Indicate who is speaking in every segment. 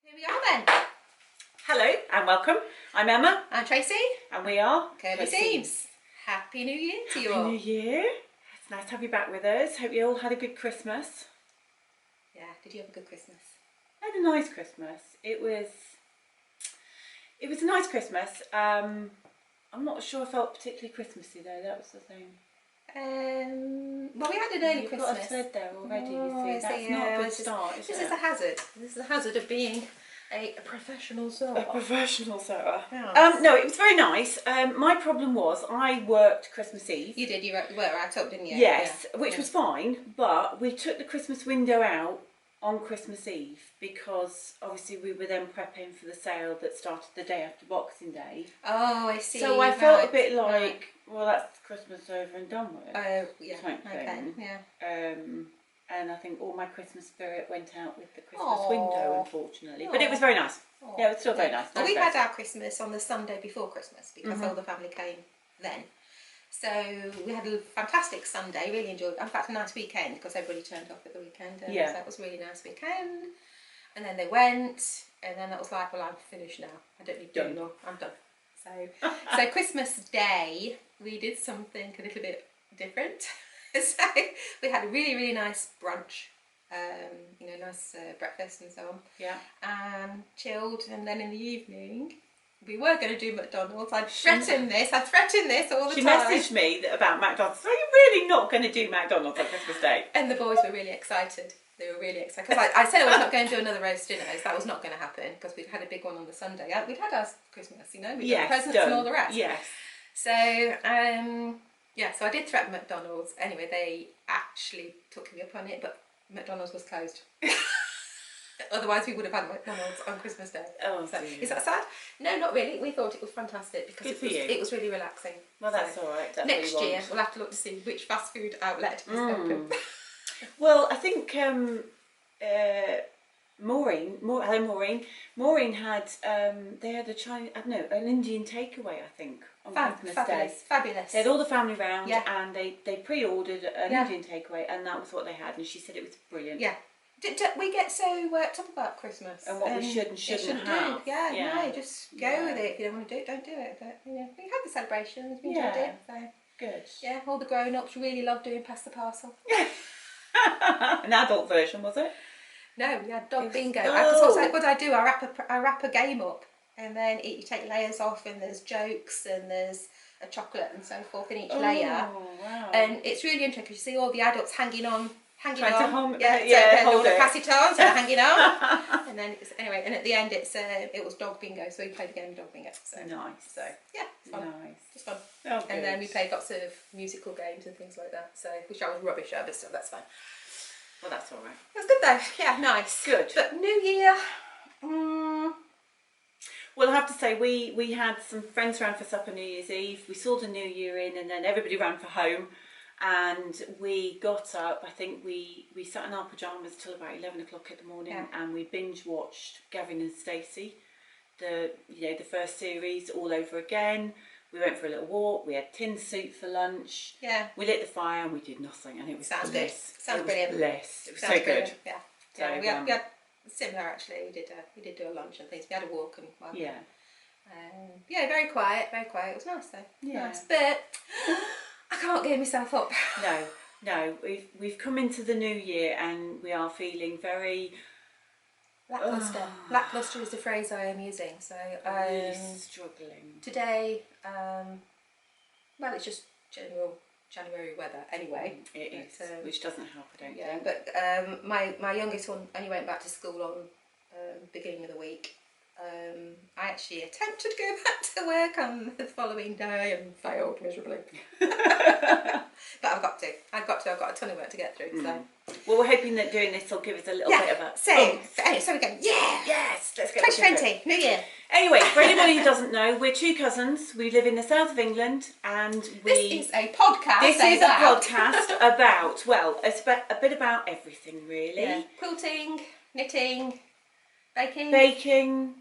Speaker 1: Here we are then.
Speaker 2: Hello and welcome. I'm Emma.
Speaker 1: I'm Tracey.
Speaker 2: And we are
Speaker 1: Curly Seams. Happy New Year to you all.
Speaker 2: Happy New Year. It's nice to have you back with us. Hope you all had a good Christmas.
Speaker 1: Yeah, did you have a good Christmas?
Speaker 2: I had a nice Christmas. It was a nice Christmas. I'm not sure I felt particularly Christmassy though, that was the thing.
Speaker 1: Well, we had an early Christmas.
Speaker 2: You've got a thread there already, you see. That's not a good start, is it?
Speaker 1: This is the hazard. This is the hazard of being a professional sewer.
Speaker 2: A professional sewer.
Speaker 1: Yes.
Speaker 2: No, it was very nice. My problem was I worked Christmas Eve.
Speaker 1: You did, you were right up, didn't you?
Speaker 2: Yes,
Speaker 1: yeah.
Speaker 2: which was fine, but we took the Christmas window out on Christmas Eve because obviously we were then prepping for the sale that started the day after Boxing Day.
Speaker 1: Oh, I see.
Speaker 2: So I felt a bit like, well, that's Christmas over and done with.
Speaker 1: Oh, yeah.
Speaker 2: Type
Speaker 1: okay.
Speaker 2: thing.
Speaker 1: Yeah.
Speaker 2: And I think all my Christmas spirit went out with the Christmas
Speaker 1: Aww.
Speaker 2: window, unfortunately.
Speaker 1: Aww.
Speaker 2: But it was very nice.
Speaker 1: Aww.
Speaker 2: Yeah, it was still very nice.
Speaker 1: Well, we had our Christmas on the Sunday before Christmas because all the family came then. So we had a fantastic Sunday, really enjoyed it. In fact, a nice weekend because everybody turned off at the weekend. And so that was a really nice weekend. And then they went, and then that was like, well, I'm finished now. I don't need to do anymore. I'm done. So Christmas Day, we did something a little bit different. So we had a really, really nice brunch. Nice breakfast and so on. Yeah. And chilled, and then in the evening we were going to do McDonald's. I'd threatened this all the time.
Speaker 2: She messaged me about McDonald's. Are you really not going to do McDonald's on Christmas Day?
Speaker 1: And the boys were really excited. They were really excited. Because I said I was not going to do another roast dinner. So that was not going to happen because we'd had a big one on the Sunday. We'd had our Christmas, we'd got presents and all the rest.
Speaker 2: Yes.
Speaker 1: So, so I did threaten McDonald's. Anyway, they actually took me up on it, but McDonald's was closed. Otherwise we would have had McDonald's on Christmas Day.
Speaker 2: Oh,
Speaker 1: so, is that sad? No, not really. We thought it was fantastic because it was really relaxing.
Speaker 2: Well, that's all right. That's
Speaker 1: next year we'll have to look to see which fast food outlet is open.
Speaker 2: Well, I think Maureen had they had an Indian takeaway, I think, on Christmas Day.
Speaker 1: Fabulous.
Speaker 2: They had all the family round and they pre-ordered an Indian takeaway, and that was what they had, and she said it was brilliant.
Speaker 1: Yeah. We get so worked up about Christmas
Speaker 2: and what we should and shouldn't have.
Speaker 1: Do. No, just go with it. If you don't want to do it, don't do it. But we had the celebrations, we enjoyed it. So
Speaker 2: good.
Speaker 1: Yeah, all the grown-ups really loved doing Pass the Parcel.
Speaker 2: An adult version, was it?
Speaker 1: No, we had dog bingo. What I do, I wrap a game up, and then you take layers off, and there's jokes, and there's a chocolate and so forth in each layer.
Speaker 2: Wow.
Speaker 1: And it's really interesting because you see all the adults hanging on.
Speaker 2: Hold
Speaker 1: pass
Speaker 2: it.
Speaker 1: it on, so hanging on. And then and at the end it was dog bingo, so we played a game of dog bingo. So
Speaker 2: nice.
Speaker 1: So yeah, it's fun.
Speaker 2: Nice.
Speaker 1: Just fun.
Speaker 2: Oh,
Speaker 1: and then we played lots of musical games and things like that. So which I was rubbish at, but still that's fine.
Speaker 2: Well, that's all right.
Speaker 1: It was good though. Yeah, nice.
Speaker 2: Good.
Speaker 1: But New Year.
Speaker 2: Well, I have to say we had some friends around for supper New Year's Eve. We saw the New Year in, and then everybody ran for home. And we got up, I think we sat in our pyjamas till about 11 o'clock in the morning, and we binge watched Gavin and Stacey, the first series all over again. We went for a little walk, we had tin soup for lunch. Yeah. We lit the fire and we did nothing, and it was bliss.
Speaker 1: Sounds brilliant.
Speaker 2: Bliss. It was so good.
Speaker 1: Yeah.
Speaker 2: So,
Speaker 1: we had similar actually. We did do a lunch and things. We had a walk and very quiet, very quiet. It was nice though. Yeah. Nice. But I can't get myself up.
Speaker 2: No. We've come into the new year and we are feeling very
Speaker 1: lackluster. Lackluster is the phrase I am using. So
Speaker 2: really struggling
Speaker 1: today. Well, it's just general January weather anyway.
Speaker 2: It is, which doesn't help, I don't think.
Speaker 1: But my youngest one only went back to school on beginning of the week. I actually attempted to go back to work on the following day and failed miserably. But I've got to. I've got a ton of work to get through. So.
Speaker 2: Well, we're hoping that doing this will give us a little bit of a...
Speaker 1: So we go,
Speaker 2: yes, let's go.
Speaker 1: 2020, New Year.
Speaker 2: Anyway, for anybody who doesn't know, we're two cousins. We live in the south of England, and
Speaker 1: This is a podcast.
Speaker 2: This is a podcast about, well, a bit about everything, really.
Speaker 1: Yeah. Quilting, knitting,
Speaker 2: baking,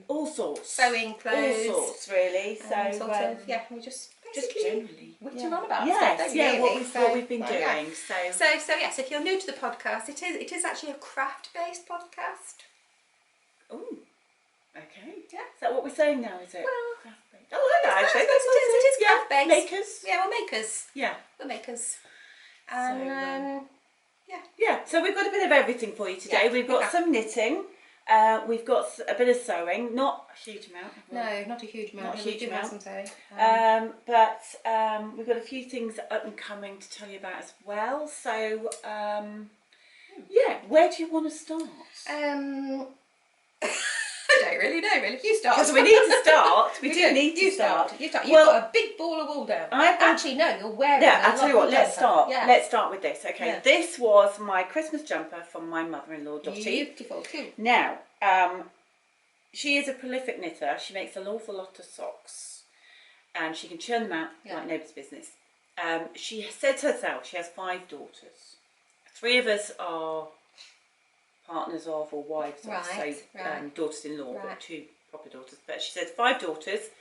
Speaker 2: all sorts,
Speaker 1: sewing clothes,
Speaker 2: all sorts, really. So
Speaker 1: we just
Speaker 2: generally
Speaker 1: whittering on about
Speaker 2: stuff,
Speaker 1: really.
Speaker 2: what we've been doing. So
Speaker 1: yes, if you're new to the podcast, it is actually a craft-based podcast.
Speaker 2: Oh, okay.
Speaker 1: Yeah.
Speaker 2: Is that what we're saying now, is it?
Speaker 1: Well,
Speaker 2: Craft baked. Oh, I like that.
Speaker 1: it is craft baked.
Speaker 2: Makers.
Speaker 1: Yeah, we're makers.
Speaker 2: Yeah.
Speaker 1: We're makers. And
Speaker 2: yeah, so we've got a bit of everything for you today. We've got some knitting, we've got a bit of sewing, not a huge amount.
Speaker 1: No, not a huge amount.
Speaker 2: Not a huge amount.
Speaker 1: Some sewing.
Speaker 2: But we've got a few things up and coming to tell you about as well. So, yeah, where do you want to start?
Speaker 1: I don't really know, really. You start.
Speaker 2: Because we need to start. We do need to start.
Speaker 1: You start. You've got a big ball of wool down. Actually, no, you're wearing.
Speaker 2: Yeah, I'll tell you what. Let's start.
Speaker 1: Yeah.
Speaker 2: Let's start with this. Okay,
Speaker 1: Yeah.
Speaker 2: This was my Christmas jumper from my mother-in-law, Dottie.
Speaker 1: Beautiful too.
Speaker 2: Now, she is a prolific knitter. She makes an awful lot of socks, and she can churn them out like nobody's business. She said herself she has 5 daughters. 3 of us are partners of or wives of, so daughters-in-law, but 2 proper daughters. But she said 5 daughters,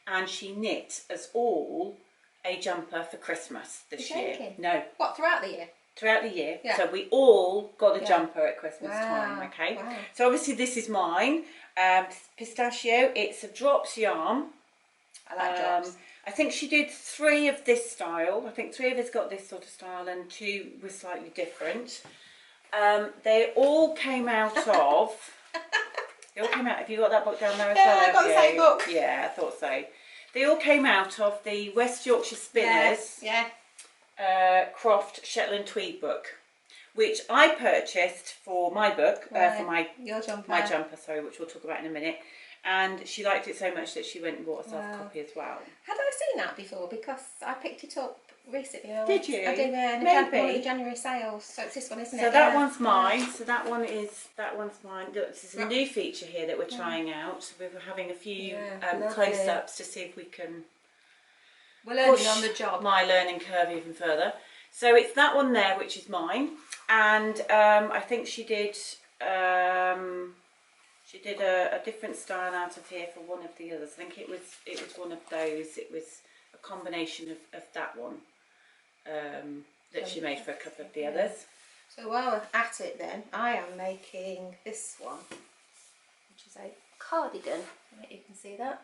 Speaker 2: and she knit us all a jumper for Christmas this year. No.
Speaker 1: What, throughout the year?
Speaker 2: Throughout the year.
Speaker 1: Yeah.
Speaker 2: So we all got a jumper at Christmas time, okay?
Speaker 1: Wow.
Speaker 2: So obviously this is mine, pistachio. It's a drops yarn.
Speaker 1: I like drops.
Speaker 2: I think she did 3 of this style. I think 3 of us got this sort of style and 2 were slightly different. They all came out of... They all came out... Have you got that book down there as well?
Speaker 1: Yeah, I've got the same book.
Speaker 2: Yeah, I thought so. They all came out of the West Yorkshire Spinners Croft Shetland Tweed book, which I purchased for my book, for my jumper, sorry, which we'll talk about in a minute. And she liked it so much that she went and bought herself a copy as well.
Speaker 1: Had I seen that before? Because I picked it up recently.
Speaker 2: Did you?
Speaker 1: I did one of the January sales. So it's this one, isn't it?
Speaker 2: So that one's mine. So that one's mine. This is a new feature here that we're trying out. We're having a few close-ups to see if we can
Speaker 1: push on the job.
Speaker 2: My learning curve even further. So it's that one there, which is mine, and I think she did. She did a different style out of here for one of the others. I think it was one of those. It was a combination of that one that she made for a couple of the others.
Speaker 1: So while we're at it then, I am making this one, which is a cardigan. I don't know if you can see that.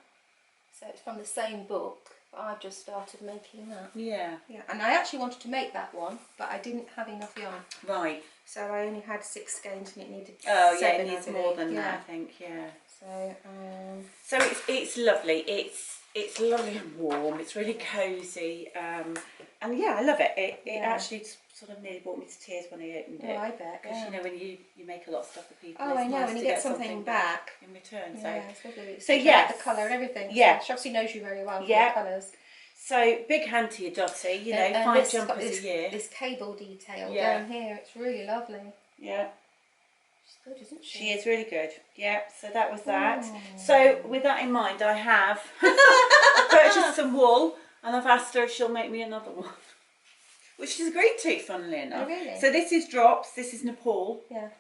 Speaker 1: So it's from the same book, but I've just started making that.
Speaker 2: Yeah.
Speaker 1: Yeah, and I actually wanted to make that one, but I didn't have enough yarn.
Speaker 2: Right.
Speaker 1: So I only had 6 skeins and it needed 7.
Speaker 2: Oh yeah, it needs more than that, I think. Yeah.
Speaker 1: So
Speaker 2: it's lovely. It's lovely and warm. It's really cosy, and yeah, I love it. It actually sort of nearly brought me to tears when I opened it.
Speaker 1: Oh, I bet.
Speaker 2: Because you know when you make a lot of stuff for people.
Speaker 1: Oh,
Speaker 2: it's
Speaker 1: I know,
Speaker 2: nice
Speaker 1: and you
Speaker 2: to
Speaker 1: get something back
Speaker 2: in return.
Speaker 1: Yeah, it's lovely.
Speaker 2: So yeah,
Speaker 1: the colour and everything.
Speaker 2: Yeah,
Speaker 1: so she obviously knows you very well. Yeah, the colours.
Speaker 2: So big hand to you, Dottie. You know, 5 jumpers a year.
Speaker 1: This cable detail down here, it's really lovely.
Speaker 2: Yeah.
Speaker 1: She's good, isn't she?
Speaker 2: She is really good. Yeah, so that was that. So with that in mind, I have purchased some wool and I've asked her if she'll make me another one. Which she's agreed to, funnily enough.
Speaker 1: Oh, really?
Speaker 2: So this is drops, this is Nepal.
Speaker 1: Yeah.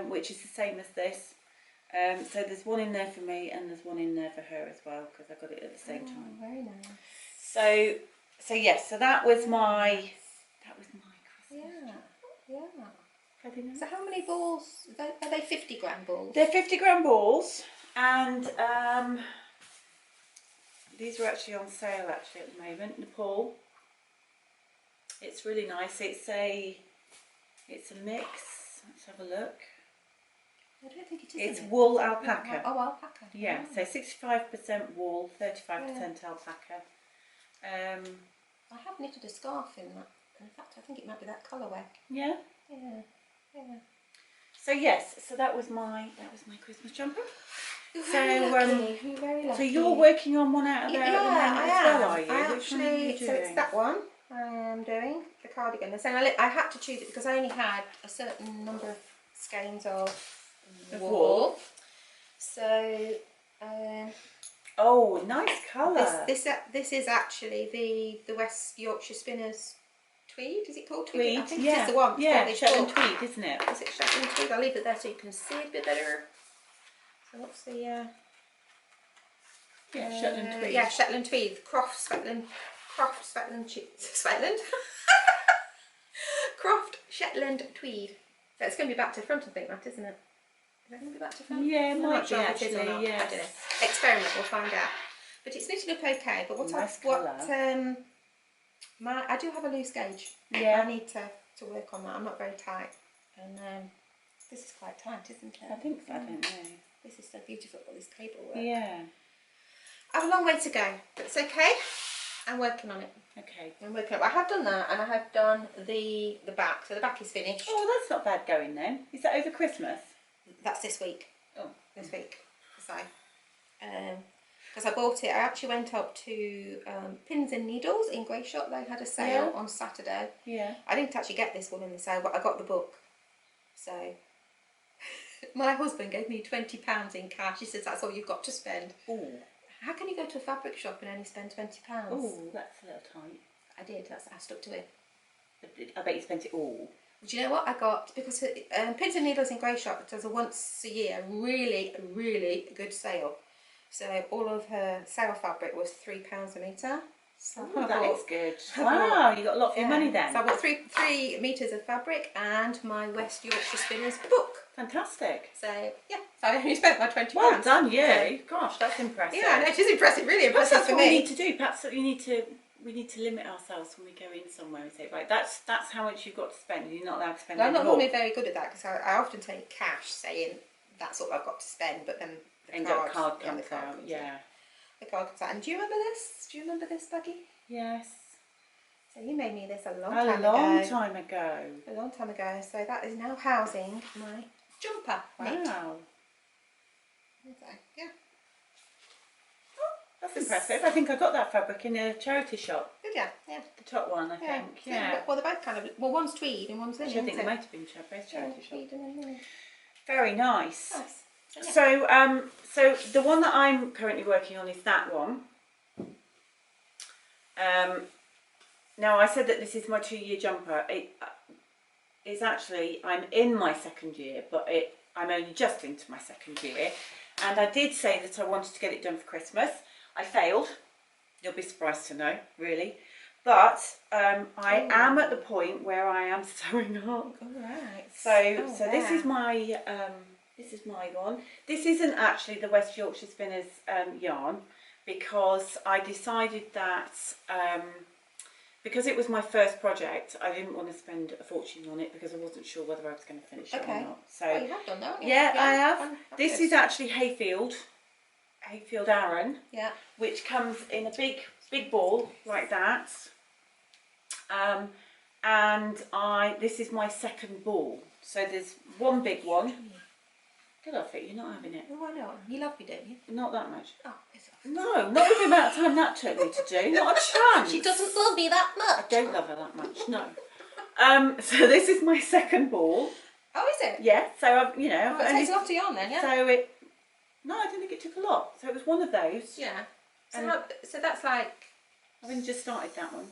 Speaker 2: Which is the same as this. So there's one in there for me and there's one in there for her as well because I got it at the same time.
Speaker 1: Very nice.
Speaker 2: So yes, so that was my Christmas.
Speaker 1: Yeah. So how many balls? Are they 50-gram balls?
Speaker 2: They're 50-gram balls, and these are actually on sale at the moment. Nepal. It's really nice. It's a mix. Let's have a look.
Speaker 1: I don't think it is.
Speaker 2: It's wool alpaca.
Speaker 1: Oh, alpaca.
Speaker 2: Yeah. So 65% wool, 35% alpaca.
Speaker 1: I have knitted a scarf in that. In fact, I think it might be that colourway.
Speaker 2: Yeah.
Speaker 1: Yeah.
Speaker 2: So yes, so that was my Christmas jumper.
Speaker 1: You're very lucky. You're very lucky.
Speaker 2: So you're working on one out of there at the moment as well, are you?
Speaker 1: Which one are you doing? So it's that one I am doing, the cardigan. So I had to choose it because I only had a certain number of skeins of wool. So
Speaker 2: oh, nice colour.
Speaker 1: This is actually the West Yorkshire Spinners Tweed, is it called Tweed? I think
Speaker 2: yeah.
Speaker 1: this is the one.
Speaker 2: Yeah, Shetland Tweed, isn't it?
Speaker 1: Is it Shetland Tweed? I'll leave it there so you can see it a bit better. So what's the...
Speaker 2: Shetland Tweed.
Speaker 1: Yeah, Shetland Tweed. Croft Shetland Croft Shetland Tweed. So it's going to be back to front, I think, that, isn't it? Is that going to be back to front?
Speaker 2: Yeah,
Speaker 1: I'm
Speaker 2: might
Speaker 1: not
Speaker 2: be
Speaker 1: sure if it is or
Speaker 2: actually,
Speaker 1: not.
Speaker 2: yes.
Speaker 1: I don't know. Experiment, we'll find out. But it's knitted up okay. But
Speaker 2: Nice
Speaker 1: I do have a loose gauge.
Speaker 2: Yeah.
Speaker 1: I need to work on that. I'm not very tight, and this is quite tight, isn't it?
Speaker 2: I think so. I don't know.
Speaker 1: This is so beautiful, all this cable work.
Speaker 2: Yeah.
Speaker 1: I have a long way to go, but it's okay. I'm working on it.
Speaker 2: Okay.
Speaker 1: I'm working on it. I have done that, and I have done the back. So the back is finished.
Speaker 2: Oh, that's not bad going then. Is that over Christmas?
Speaker 1: That's this week.
Speaker 2: Oh.
Speaker 1: This week. So, because I bought it, I actually went up to Pins and Needles in Greyshot. They had a sale on Saturday.
Speaker 2: Yeah.
Speaker 1: I didn't actually get this one in the sale, but I got the book. So my husband gave me £20 in cash. He says that's all you've got to spend.
Speaker 2: Oh.
Speaker 1: How can you go to a fabric shop and only spend £20?
Speaker 2: Oh, that's a little tight.
Speaker 1: I did. I stuck to it.
Speaker 2: I bet you spent it all.
Speaker 1: Do you know what I got? Because Pins and Needles in Greyshot does a once a year really good sale. So all of her sale fabric was £3 a metre. So
Speaker 2: that is good. Wow, you got a lot for your money then.
Speaker 1: So I bought 3 metres of fabric and my West Yorkshire Spinners book.
Speaker 2: Fantastic.
Speaker 1: So yeah, so I only spent my £20.
Speaker 2: Well done, you.
Speaker 1: So,
Speaker 2: gosh, that's impressive.
Speaker 1: yeah, no, it is impressive, really impressive
Speaker 2: Perhaps that's
Speaker 1: for
Speaker 2: what
Speaker 1: me.
Speaker 2: we need to do. Perhaps we need to limit ourselves when we go in somewhere and say, right, that's how much you've got to spend. You're not allowed to spend.
Speaker 1: Well, I'm not
Speaker 2: more.
Speaker 1: normally very good at that because I often take cash, saying that's all I've got to spend, but then the card
Speaker 2: comes out. Yeah.
Speaker 1: The card comes out. And do you remember this? Do you remember this, Buggy?
Speaker 2: Yes.
Speaker 1: So you made me this a long time ago. A long time ago. So that is now housing my jumper.
Speaker 2: Wow.
Speaker 1: Okay. Yeah.
Speaker 2: That's impressive. I think I got that fabric in a charity shop.
Speaker 1: Did ya? Yeah.
Speaker 2: The top one, I think. Yeah.
Speaker 1: Well, they're both kind of. Well, one's tweed and one's linen.
Speaker 2: I think they might have been charity shop.
Speaker 1: Tweed and linen.
Speaker 2: Very nice.
Speaker 1: Nice.
Speaker 2: So the one that I'm currently working on is that one. Now I said that this is my 2-year jumper. It's actually, I'm in my 2nd year, but I'm only just into my 2nd year. And I did say that I wanted to get it done for Christmas. I failed. You'll be surprised to know, really. But I am at the point where I am sewing up.
Speaker 1: All right.
Speaker 2: So this is my one. This isn't actually the West Yorkshire Spinners yarn, because I decided that because it was my first project, I didn't want to spend a fortune on it because I wasn't sure whether I was going to finish it or not. So
Speaker 1: you have done that, haven't you?
Speaker 2: yeah, I have. This is actually Hayfield Arran.
Speaker 1: Yeah.
Speaker 2: Which comes in a big ball like that. And this is my 2nd ball. So there's one big one. Get off it, you're not having it.
Speaker 1: Why not? You love me, don't you?
Speaker 2: Not that much.
Speaker 1: Oh, it's off.
Speaker 2: No, not with the amount of time that took me to do. Not a chance.
Speaker 1: She doesn't love me that much.
Speaker 2: I don't love her that much, no. So this is my 2nd ball.
Speaker 1: Oh, is it?
Speaker 2: Yeah, so I've,
Speaker 1: it takes a lot of yarn then, yeah?
Speaker 2: No, I didn't think it took a lot. So it was one of those.
Speaker 1: Yeah. So that's like...
Speaker 2: I've only just started that one.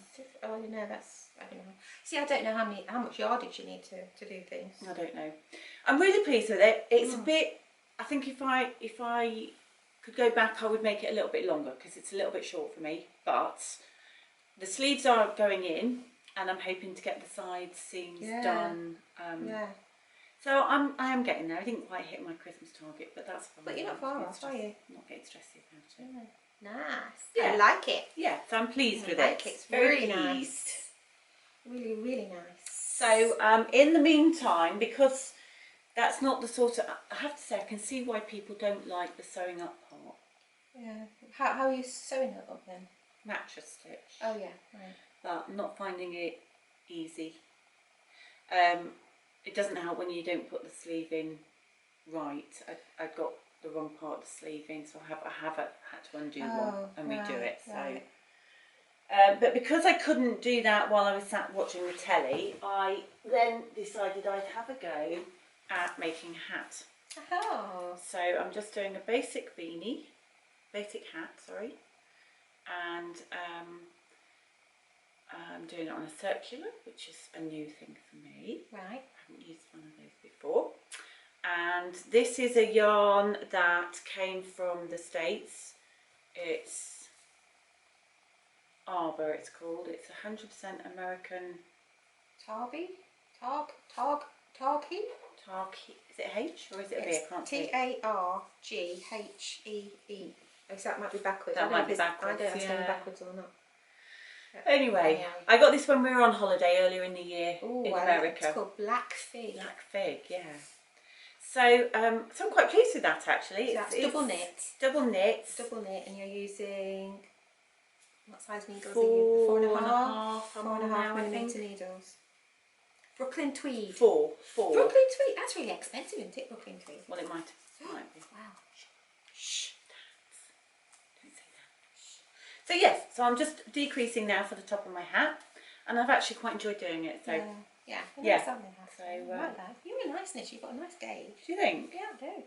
Speaker 1: Oh, I don't know, I don't know. See, I don't know how much yardage you need to do things.
Speaker 2: I don't know. I'm really pleased with it. It's a bit, I think if I could go back, I would make it a little bit longer because it's a little bit short for me. But the sleeves are going in, and I'm hoping to get the side seams done. So I am getting there. I didn't quite hit my Christmas target, but that's fine.
Speaker 1: But you're not far off, are you?
Speaker 2: I'm not getting stressy about it.
Speaker 1: Nice.
Speaker 2: Yeah.
Speaker 1: I like it.
Speaker 2: Yeah, so I'm pleased with
Speaker 1: it.
Speaker 2: It's
Speaker 1: very
Speaker 2: pleased.
Speaker 1: Nice. Really, really nice.
Speaker 2: So in the meantime, because that's not the sort of, I have to say, I can see why people don't like the sewing up part.
Speaker 1: Yeah. How are you sewing it up then?
Speaker 2: Mattress stitch.
Speaker 1: Oh yeah. Right.
Speaker 2: But I'm not finding it easy. It doesn't help when you don't put the sleeve in right. I got the wrong part of the sleeve in, so I have had to undo one and redo it. So.
Speaker 1: Right.
Speaker 2: But because I couldn't do that while I was sat watching the telly, I then decided I'd have a go at making a hat.
Speaker 1: Oh.
Speaker 2: So I'm just doing a basic hat, sorry, and I'm doing it on a circular, which is a new thing for me.
Speaker 1: Right.
Speaker 2: I haven't used one of those before. And this is a yarn that came from the States. It's Arbour, it's called. It's 100% American.
Speaker 1: Targhee? Targhee?
Speaker 2: Targhee. Is it H or is it a V? I can't see.
Speaker 1: Targhee. Oh, so that might be backwards.
Speaker 2: That might be backwards.
Speaker 1: I don't know if it's going backwards or not.
Speaker 2: Anyway, I got this when we were on holiday earlier in the year in America.
Speaker 1: It's called Black Fig.
Speaker 2: Black Fig, yeah. So, so I'm quite pleased with that actually.
Speaker 1: So it's double knit.
Speaker 2: Double knit.
Speaker 1: Double knit, and you're using, what size needles
Speaker 2: Four
Speaker 1: are you? 4.5
Speaker 2: 4.5
Speaker 1: millimetre needles. Brooklyn Tweed.
Speaker 2: Four.
Speaker 1: Brooklyn Tweed. That's really expensive, isn't it? Brooklyn Tweed.
Speaker 2: Well, it might be.
Speaker 1: Wow. Shh.
Speaker 2: Don't say that. So yes, so I'm just decreasing now for the top of my hat, and I've actually quite enjoyed doing it. So
Speaker 1: yeah.
Speaker 2: So
Speaker 1: I like that. You're a nice knit. You've got a nice gauge.
Speaker 2: Do you think?
Speaker 1: Yeah, I do.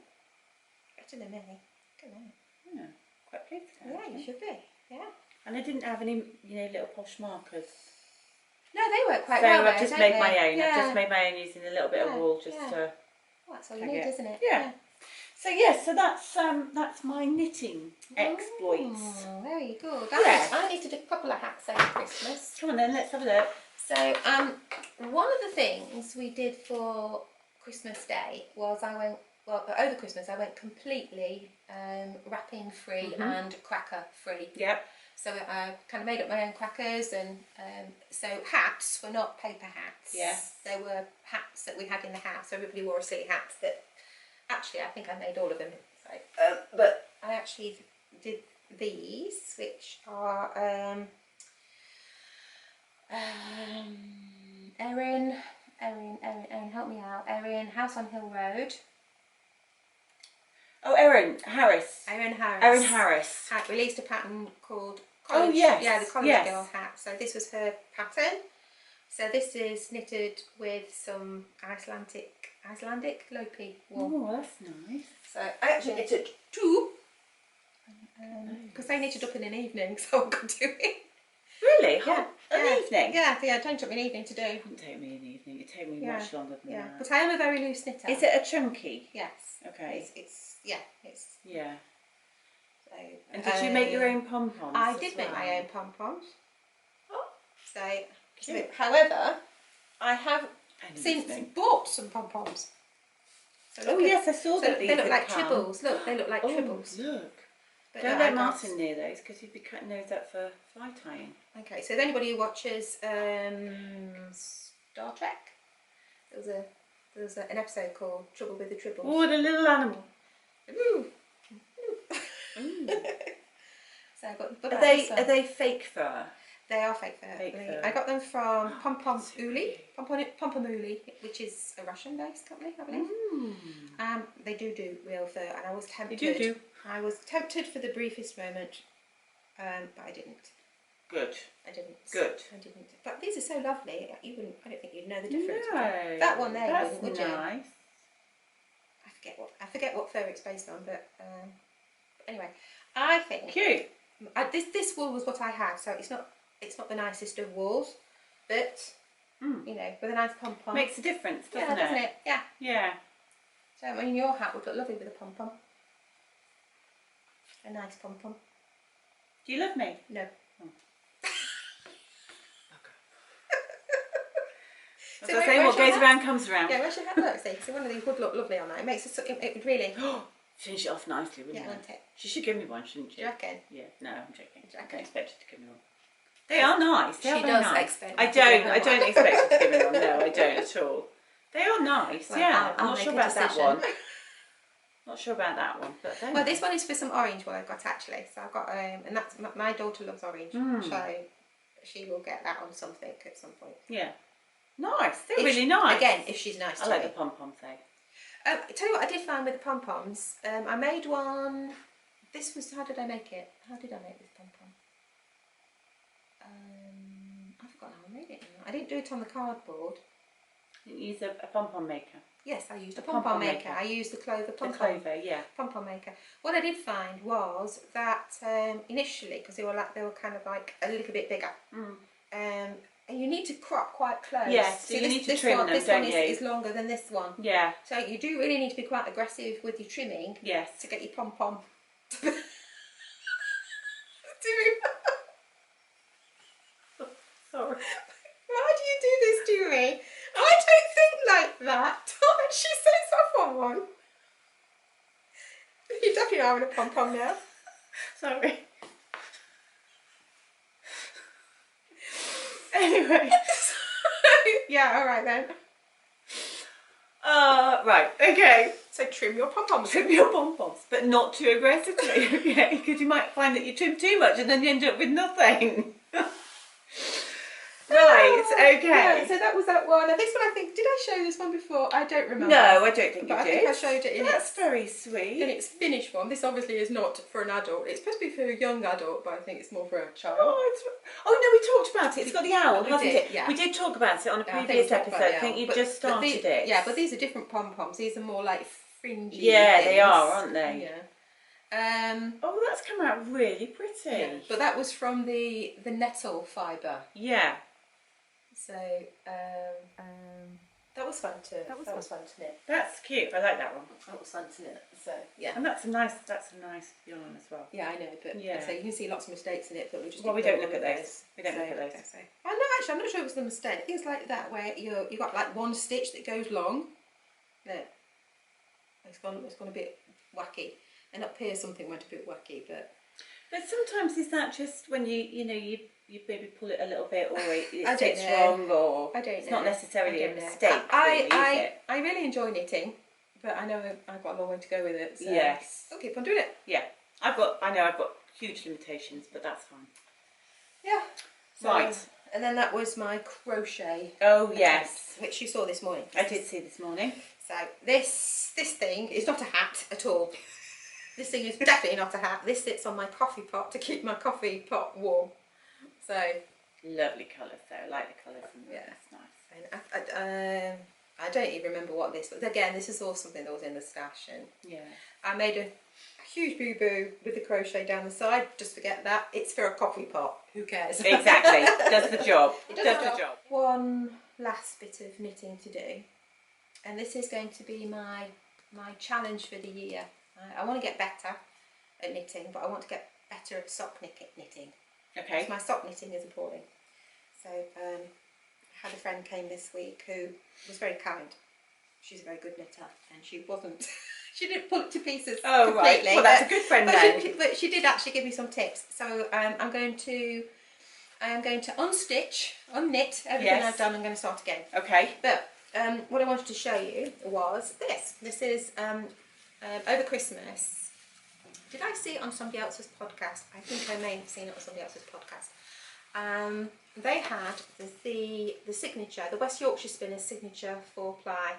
Speaker 1: Better than me. Good on.
Speaker 2: Yeah, quite pleased with that.
Speaker 1: Yeah, you should be. Yeah.
Speaker 2: And I didn't have any, little posh markers.
Speaker 1: No, they work quite
Speaker 2: so
Speaker 1: well.
Speaker 2: I've just made my own.
Speaker 1: Yeah.
Speaker 2: I've just made my own using a little bit of wool just to.
Speaker 1: Well, that's all you need, isn't it?
Speaker 2: Yeah. So yes, so that's my knitting exploits.
Speaker 1: Very good.
Speaker 2: Yeah.
Speaker 1: I knitted a couple of hats over Christmas.
Speaker 2: Come on then, let's have a look.
Speaker 1: So one of the things we did for Christmas Day was over Christmas I went completely wrapping free and cracker free.
Speaker 2: Yep.
Speaker 1: So I kind of made up my own crackers, and so hats were not paper hats.
Speaker 2: Yeah.
Speaker 1: They were hats that we had in the house. So everybody wore a silly hat that, actually I think I made all of them. So, but I actually did these, which are Erin, help me out. Erin, House on Hill Road.
Speaker 2: Oh, Erin Harris.
Speaker 1: Erin
Speaker 2: Harris
Speaker 1: had released a pattern called
Speaker 2: College. Oh yes.
Speaker 1: Yeah, the college girl hat. So this was her pattern. So this is knitted with some Icelandic Lopi wool.
Speaker 2: Oh, that's nice.
Speaker 1: So I actually knitted two because they knitted up in an evening, so I could do it.
Speaker 2: Really?
Speaker 1: Yeah.
Speaker 2: An evening?
Speaker 1: Yeah, it only took me an evening to do.
Speaker 2: It didn't take me an evening. It took me much longer than that.
Speaker 1: But I am a very loose knitter.
Speaker 2: Is it a chunky?
Speaker 1: Yes.
Speaker 2: Okay.
Speaker 1: It's
Speaker 2: yeah.
Speaker 1: So,
Speaker 2: and did you make your own pom-poms?
Speaker 1: I did make my own pom-poms.
Speaker 2: Oh.
Speaker 1: So, however, I have since bought some pom-poms. So
Speaker 2: yes, I saw that.
Speaker 1: They look like tribbles. Look, they look like tribbles.
Speaker 2: Look.
Speaker 1: But
Speaker 2: don't let Martin near those because he'd be cutting those up for fly tying.
Speaker 1: Okay, so if anybody who watches Star Trek, there was an episode called Trouble with the Tribbles.
Speaker 2: Oh, the little animal.
Speaker 1: Ooh. So I got.
Speaker 2: Are they fake fur?
Speaker 1: They are fake fur. I got them from Pompoms Uli, which is a Russian-based company, I believe. They do real fur, and I was tempted.
Speaker 2: They do.
Speaker 1: I was tempted for the briefest moment, but I didn't.
Speaker 2: Good.
Speaker 1: I didn't.
Speaker 2: Good.
Speaker 1: I didn't. But these are so lovely. I don't think you'd know the difference.
Speaker 2: No,
Speaker 1: that one there,
Speaker 2: that's
Speaker 1: would you?
Speaker 2: Nice.
Speaker 1: I forget what fur it's based on, but anyway, I think
Speaker 2: cute.
Speaker 1: This wool was what I had, so it's not the nicest of wools, but with a nice pom-pom
Speaker 2: makes a difference, doesn't
Speaker 1: it? Yeah.
Speaker 2: Yeah.
Speaker 1: So I mean, your hat would look lovely with a pom-pom. A nice pom-pom.
Speaker 2: Do you love me?
Speaker 1: No.
Speaker 2: As I say, what goes around comes around.
Speaker 1: Yeah, where's your hat? Look, see, so one of these would look lovely on that. It makes it would really
Speaker 2: finish it off nicely, wouldn't it?
Speaker 1: Wouldn't it?
Speaker 2: She should give me one, shouldn't she?
Speaker 1: Do you reckon?
Speaker 2: Yeah, no, I'm joking.
Speaker 1: Do you reckon?
Speaker 2: I don't expect her to give me one. They are nice. They are
Speaker 1: does
Speaker 2: nice.
Speaker 1: expect.
Speaker 2: I don't expect her to give me one. No, I don't at all. They are nice.
Speaker 1: Well,
Speaker 2: yeah,
Speaker 1: I'm
Speaker 2: not sure about that one. Not sure about that one, but
Speaker 1: well, this one is for some orange. What I've got actually, so I've got and that's my daughter loves orange, so she will get that on something at some point.
Speaker 2: Yeah. Nice, they're really nice.
Speaker 1: Again, if she's nice to me.
Speaker 2: I like the pom-poms though.
Speaker 1: Tell you what I did find with the pom-poms. I made one. This was, how did I make it? How did I make this pom-pom? I forgot how I made it now. I didn't do it on the cardboard.
Speaker 2: You didn't use a pom-pom maker?
Speaker 1: Yes, I used a pom-pom maker. I used the Clover pom-pom.
Speaker 2: The Clover, yeah.
Speaker 1: Pom-pom maker. What I did find was that initially, because they were kind of like a little bit bigger. And you need to crop quite close.
Speaker 2: Yes, so you need to trim them,
Speaker 1: this
Speaker 2: don't
Speaker 1: one
Speaker 2: you?
Speaker 1: is longer than this one.
Speaker 2: Yeah.
Speaker 1: So you do really need to be quite aggressive with your trimming.
Speaker 2: Yes.
Speaker 1: To get your pom-pom. Sorry. Why do you do this to me? I don't think like that. She said on. You're definitely having a pom-pom now.
Speaker 2: Sorry. Anyway.
Speaker 1: Yeah, alright then.
Speaker 2: Right, okay.
Speaker 1: So trim your pom-poms.
Speaker 2: Trim your pom-poms, but not too aggressively, okay? Because you might find that you trim too much and then you end up with nothing. Right, okay.
Speaker 1: Yeah, so that was that one. And this one, I think, did I show this one before? I don't remember.
Speaker 2: No, I don't think you did.
Speaker 1: I think I showed it in
Speaker 2: That's very sweet.
Speaker 1: in its finished form. This obviously is not for an adult. It's supposed to be for a young adult, but I think it's more for a child.
Speaker 2: Oh no, we talked about it. It's got the owl, hasn't it?
Speaker 1: Yeah.
Speaker 2: We did talk about it on a previous episode. I think you just started it.
Speaker 1: Yeah, but these are different pom-poms. These are more like fringy
Speaker 2: Yeah,
Speaker 1: things.
Speaker 2: they are, aren't they?
Speaker 1: Yeah.
Speaker 2: Oh, that's come out really pretty.
Speaker 1: Yeah. But that was from the nettle fibre.
Speaker 2: Yeah.
Speaker 1: So that was fun to fun to knit.
Speaker 2: That's cute. I like that one.
Speaker 1: That was fun to knit. So yeah.
Speaker 2: And that's a nice yarn as well.
Speaker 1: Yeah, I know, but so you can see lots of mistakes in it, but we just
Speaker 2: we don't look at those. We don't look at those.
Speaker 1: So. Oh no, actually, I'm not sure it was the mistake. Things like that where you got like one stitch that goes long. There, it's gone a bit wacky, and up here something went a bit wacky, but
Speaker 2: sometimes is that just when you maybe pull it a little bit, or it's
Speaker 1: stitched
Speaker 2: wrong, or
Speaker 1: I don't
Speaker 2: it's
Speaker 1: know.
Speaker 2: not necessarily a mistake.
Speaker 1: I really enjoy knitting, but I know I've got a long way to go with it. So
Speaker 2: yes,
Speaker 1: I'll keep on doing it.
Speaker 2: Yeah, I know I've got huge limitations, but that's fine.
Speaker 1: Yeah. So,
Speaker 2: right.
Speaker 1: And then that was my crochet.
Speaker 2: Oh yes,
Speaker 1: which you saw this morning.
Speaker 2: I did see this morning.
Speaker 1: So this thing is not a hat at all. This thing is definitely not a hat. This sits on my coffee pot to keep my coffee pot warm. So
Speaker 2: lovely colours though. I like the colours. Yeah, it's nice.
Speaker 1: And I don't even remember what this was. Again, this is all something that was in the stash, and I made a huge boo-boo with the crochet down the side. Just forget that. It's for a coffee pot. Who cares?
Speaker 2: Exactly. Does the job.
Speaker 1: It does the job. One last bit of knitting to do, and this is going to be my challenge for the year. I want to get better at knitting, but I want to get better at sock knitting.
Speaker 2: Okay.
Speaker 1: Because my sock knitting is appalling. So I had a friend came this week who was very kind. She's a very good knitter, and she wasn't. She didn't pull it to pieces completely.
Speaker 2: Right. Well, that's a good friend then.
Speaker 1: But she did actually give me some tips. So I'm going to unknit everything I've done. I'm going to start again.
Speaker 2: Okay.
Speaker 1: But what I wanted to show you was this. This is over Christmas. Did I see it on somebody else's podcast? I think I may have seen it on somebody else's podcast. They had the signature, the West Yorkshire Spinners signature 4-ply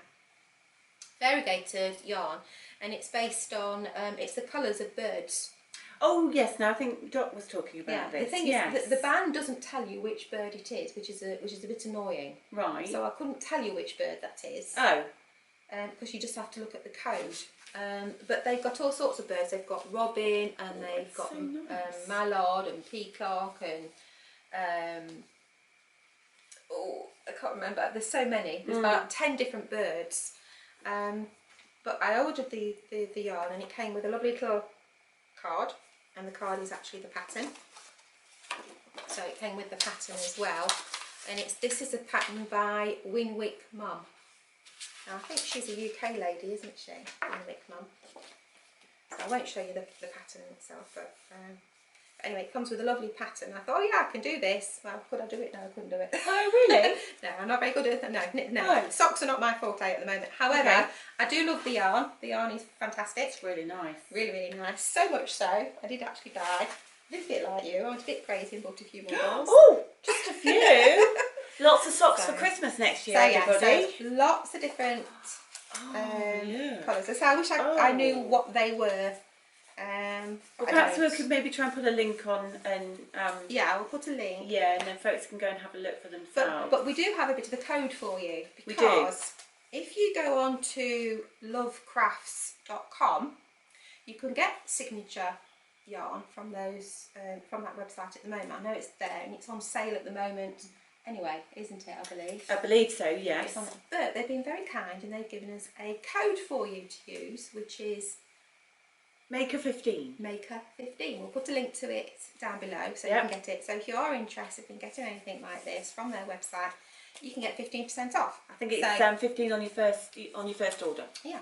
Speaker 1: variegated yarn, and it's based on it's the colours of birds.
Speaker 2: Oh yes, now I think Doc was talking about this.
Speaker 1: The thing is, the band doesn't tell you which bird it is, which is a bit annoying. Right. So I couldn't tell you which bird that is. Oh. Because you just have to look at the code. But they've got all sorts of birds. They've got robin, and they've got mallard and peacock, and I can't remember. There's so many. There's about 10 different birds. But I ordered the yarn, and it came with a lovely little card, and the card is actually the pattern. So it came with the pattern as well, and this is a pattern by Winwick Mum. Now, I think she's a UK lady, isn't she? Winwick Mum. So I won't show you the pattern itself, but anyway, it comes with a lovely pattern. I thought, oh yeah, I can do this. Well, could I do it? No, I couldn't do it. Oh, really? No, I'm not very good at it. No. Oh. Socks are not my forte at the moment. However, I do love the yarn. The yarn is fantastic. It's
Speaker 2: really nice.
Speaker 1: Really, really nice. So much so, I did actually buy. I did a bit like you. I was a bit crazy and bought a few more balls.
Speaker 2: Oh, just a few. Lots of socks for Christmas next year, everybody.
Speaker 1: So lots of different colours. So I wish I knew what they were. Well,
Speaker 2: perhaps we could maybe try and put a link on, and
Speaker 1: yeah, we'll put a link.
Speaker 2: Yeah, and then folks can go and have a look for themselves.
Speaker 1: But we do have a bit of a code for you, because
Speaker 2: we do.
Speaker 1: If you go on to lovecrafts.com, you can get signature yarn from those from that website at the moment. I know it's there and it's on sale at the moment. Anyway, isn't it, I believe? I believe so, yes. But they've been very kind, and they've given us a code for you to use, which is
Speaker 2: Maker 15.
Speaker 1: Maker 15. We'll put a link to it down below so you can get it. So if you are interested in getting anything like this from their website, you can get 15% off.
Speaker 2: I think it's 15 on your first order.
Speaker 1: Yeah.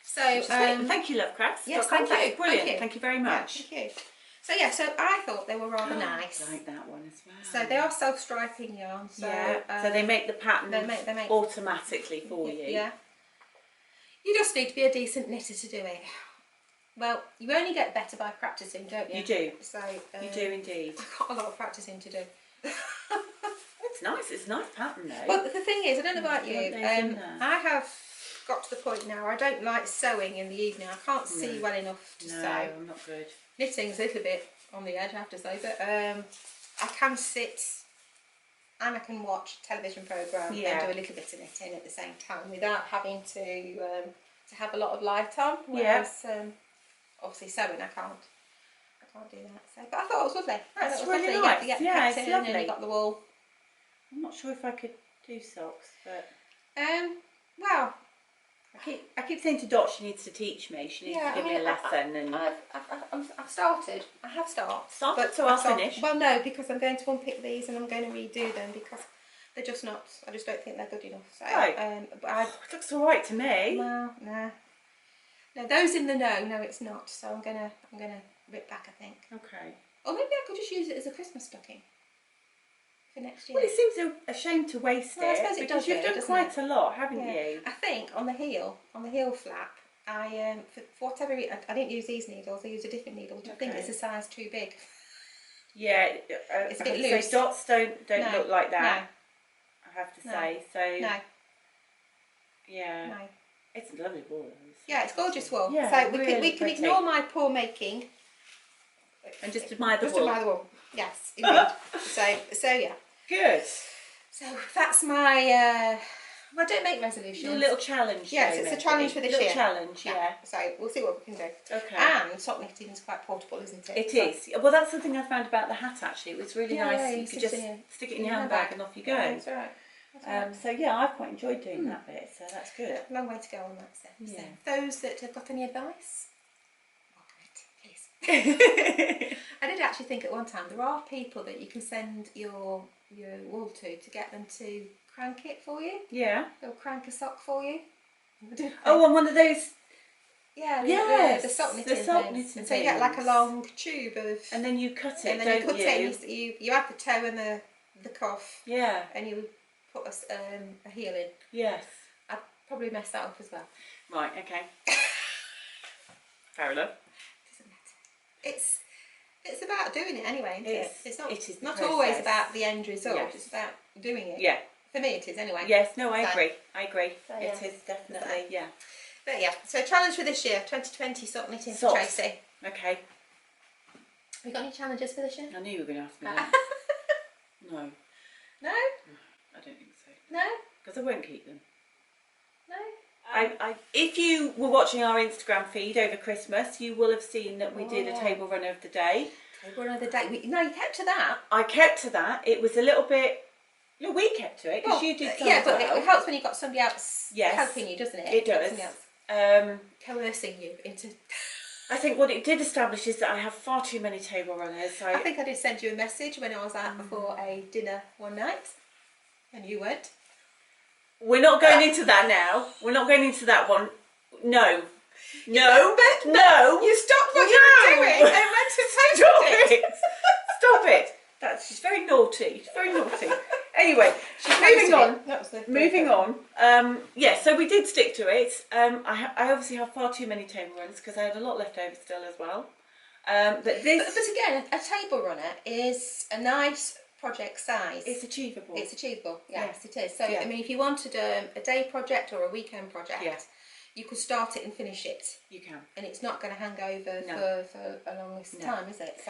Speaker 1: So
Speaker 2: thank you, Lovecrafts.
Speaker 1: Yes, thank you.
Speaker 2: Brilliant. Thank you very much.
Speaker 1: Yeah, thank you. So yeah, so I thought they were rather nice.
Speaker 2: I like that one as well.
Speaker 1: So they are self-striping yarn. So,
Speaker 2: so they make the pattern
Speaker 1: they make
Speaker 2: automatically for you.
Speaker 1: Yeah. You just need to be a decent knitter to do it. Well, you only get better by practicing, don't you?
Speaker 2: You do.
Speaker 1: So
Speaker 2: you do indeed.
Speaker 1: I've got a lot of practicing to do.
Speaker 2: It's nice. It's a nice pattern though.
Speaker 1: But the thing is, I don't know about you. I have got to the point now. I don't like sewing in the evening. I can't see well enough to sew.
Speaker 2: No, I'm not good.
Speaker 1: Knitting's a little bit on the edge, I have to say, but I can sit and I can watch a television programme and do a little bit of knitting at the same time without having to have a lot of light on. Whereas obviously sewing, I can't do that. So, but I thought it was lovely.
Speaker 2: That's
Speaker 1: was
Speaker 2: really
Speaker 1: lovely.
Speaker 2: nice.
Speaker 1: You get the
Speaker 2: Yeah, it's
Speaker 1: pattern
Speaker 2: lovely.
Speaker 1: and you got the wool.
Speaker 2: I'm not sure if I could do socks, but
Speaker 1: well,
Speaker 2: I keep saying to Dot she needs to teach me. She needs to give me a lesson.
Speaker 1: I've started. I have started.
Speaker 2: But so I'll finish.
Speaker 1: Well, no, because I'm going to unpick these and I'm going to redo them because they're just not. I just don't think they're good enough. So,
Speaker 2: right.
Speaker 1: But
Speaker 2: it looks all right to me.
Speaker 1: Well, no. No, those in the know. No, it's not. So I'm gonna rip back, I think.
Speaker 2: Okay.
Speaker 1: Or maybe I could just use it as a Christmas stocking for next year.
Speaker 2: Well, it seems a shame to waste
Speaker 1: I suppose
Speaker 2: it because you've done quite a lot, haven't you?
Speaker 1: I think on the heel flap, I for whatever reason, I didn't use these needles. I used a different needle, which I think is a size too big.
Speaker 2: Yeah,
Speaker 1: it's a bit loose.
Speaker 2: So dots don't look like that. No. I have to say. So
Speaker 1: no.
Speaker 2: Yeah. No. It's a lovely wool.
Speaker 1: Yeah, it's gorgeous wool.
Speaker 2: Yeah,
Speaker 1: so we can
Speaker 2: pretty.
Speaker 1: ignore my poor making
Speaker 2: and just admire the wool.
Speaker 1: Just admire the wool. Yes, indeed. so yeah.
Speaker 2: Good.
Speaker 1: So that's my. I don't make resolutions.
Speaker 2: Your little challenge.
Speaker 1: Yes, it's a challenge for this year.
Speaker 2: Little challenge, yeah.
Speaker 1: So we'll see what we can do.
Speaker 2: Okay.
Speaker 1: And sock knitting is quite portable, isn't it?
Speaker 2: It is. Well, that's something I found about the hat actually. It was really nice.
Speaker 1: Yeah,
Speaker 2: you could just stick it in your handbag and off you go.
Speaker 1: Yeah, that's right.
Speaker 2: So yeah, I've quite enjoyed doing that bit. So that's good.
Speaker 1: A long way to go on that sense.
Speaker 2: Yeah.
Speaker 1: So those that have got any advice, please. I did actually think at one time there are people that you can send your wool to get them to crank it for you.
Speaker 2: Yeah.
Speaker 1: They'll crank a sock for you.
Speaker 2: Oh, on one of those.
Speaker 1: Yeah, the sock knitting things. And so you get like a long tube of.
Speaker 2: And then you cut it,
Speaker 1: and then you cut it. You add the toe and the cuff.
Speaker 2: Yeah.
Speaker 1: And you put a heel in.
Speaker 2: Yes.
Speaker 1: I'd probably mess that up as well.
Speaker 2: Right. Okay. Fair enough.
Speaker 1: Doesn't matter. It's about doing it anyway, isn't it? It's not.
Speaker 2: It is
Speaker 1: not always about the end result.
Speaker 2: Yes.
Speaker 1: It's about doing it.
Speaker 2: Yeah.
Speaker 1: For me, it is anyway.
Speaker 2: Yes. No, I agree.
Speaker 1: So,
Speaker 2: it is definitely. Yeah.
Speaker 1: But yeah. So challenge for this year, 2020 sock knitting for Tracey.
Speaker 2: Okay.
Speaker 1: Have you got any challenges for this year?
Speaker 2: I knew you were going to ask me that. No.
Speaker 1: No.
Speaker 2: I don't think so.
Speaker 1: No.
Speaker 2: Because I won't keep them.
Speaker 1: No.
Speaker 2: If you were watching our Instagram feed over Christmas, you will have seen that we did a table runner of the day.
Speaker 1: Table runner of the day. No, you kept to that.
Speaker 2: I kept to that. It was a little bit. No, we kept to it because you did.
Speaker 1: Yeah, but it helps when you've got somebody else helping you, doesn't it?
Speaker 2: It does.
Speaker 1: Coercing you into.
Speaker 2: I think what it did establish is that I have far too many table runners.
Speaker 1: I think I did send you a message when I was out before a dinner one night, and you went.
Speaker 2: We're not going into that now. We're not going into that one. No. No. No.
Speaker 1: You stopped what you were doing and went to
Speaker 2: Stop it. Stop it. She's very naughty. She's very naughty. Anyway, moving on. Yeah, so we did stick to it. I obviously have far too many table runners because I had a lot left over still as well. But
Speaker 1: again, a table runner is a nice project size.
Speaker 2: It's achievable.
Speaker 1: It's achievable. Yes, it is. So I mean, if you wanted a day project or a weekend project, you could start it and finish it.
Speaker 2: You can,
Speaker 1: and it's not going to hang over for a long time, is it?